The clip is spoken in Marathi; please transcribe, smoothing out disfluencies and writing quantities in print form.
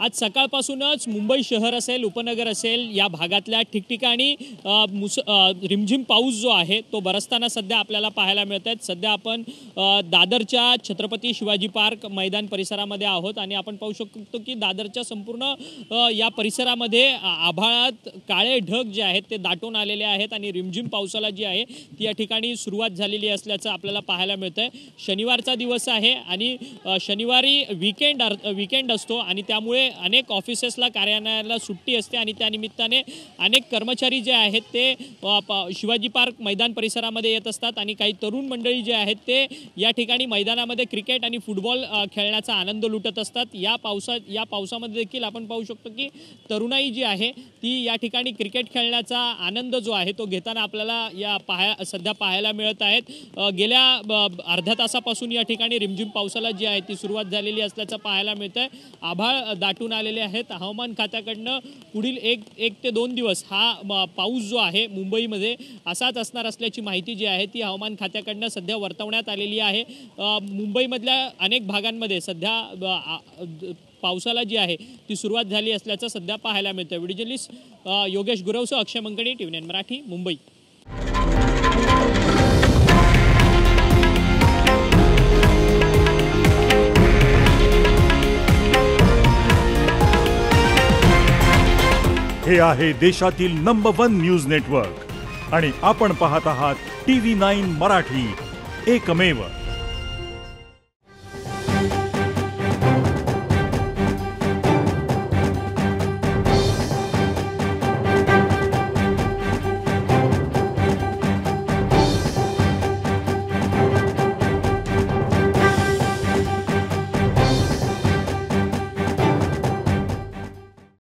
आज सकाळपासूनच मुंबई शहर असेल, उपनगर असेल, या भागातल्या ठिकठिकाणी रिमझिम पाऊस जो आहे तो बरसताना सध्या आपल्याला पाहायला मिळत आहे। सध्या आपण दादरच्या छत्रपती शिवाजी पार्क मैदान परिसरामध्ये आहोत आणि आपण पाहू शकतो की दादरच्या संपूर्ण या परिसरामध्ये आभाळात काळे ढग जे आहेत ते दाटून आलेले आहेत आणि रिमझिम पावसाला जी आहे ती या ठिकाणी सुरुवात झालेली असल्याचं आपल्याला पाहायला मिळतंय। शनिवारचा दिवस आहे आणि शनिवारी वीकेंड असतो आणि त्यामुळे अनेक ऑफिसेसला, कार्यालयाला सुट्टी असते आणि त्या निमित्ताने अनेक कर्मचारी जे आहेत ते शिवाजी पार्क मैदान परिसरामध्ये येत असतात आणि काही तरुण मंडळी जे आहेत ते या ठिकाणी मैदानामध्ये क्रिकेट आणि फुटबॉल खेळण्याचा आनंद लुटत असतात। या पावसामध्ये देखील आपण पाहू शकतो की तरुणाई जी आहे ती या ठिकाणी क्रिकेट खेळण्याचा आनंद जो आहे तो घेताना आपल्याला सध्या पाहायला मिळत आहेत। गेल्या अर्ध्या तासापासून या ठिकाणी रिमझिम पावसाला जी आहे ती सुरुवात झालेली असल्याचं पाहायला मिळतंय। आभाळ दाटून आलेले आहेत। हवामान खात्याकडनं पुढील एक ते 2 दिवस हा पाऊस जो आहे मुंबईमध्ये असाच असणार असल्याची माहिती जी आहे ती हवामान खात्याकडनं सध्या वर्तवण्यात आलेली आहे। मुंबईमधल्या अनेक भागांमध्ये सध्या पावसाला जी आहे ती सुरुवात झाली असल्याचं सध्या पाहायला मिळतं। व्हिडिओ जर्नलिस्ट योगेश गुरवसह अक्षय मंकणी, TV9 मराठी, मुंबई। हे आहे देशातील नंबर 1 न्यूज नेटवर्क आणि आपण पाहत आहात TV9 मराठी, एकमेव।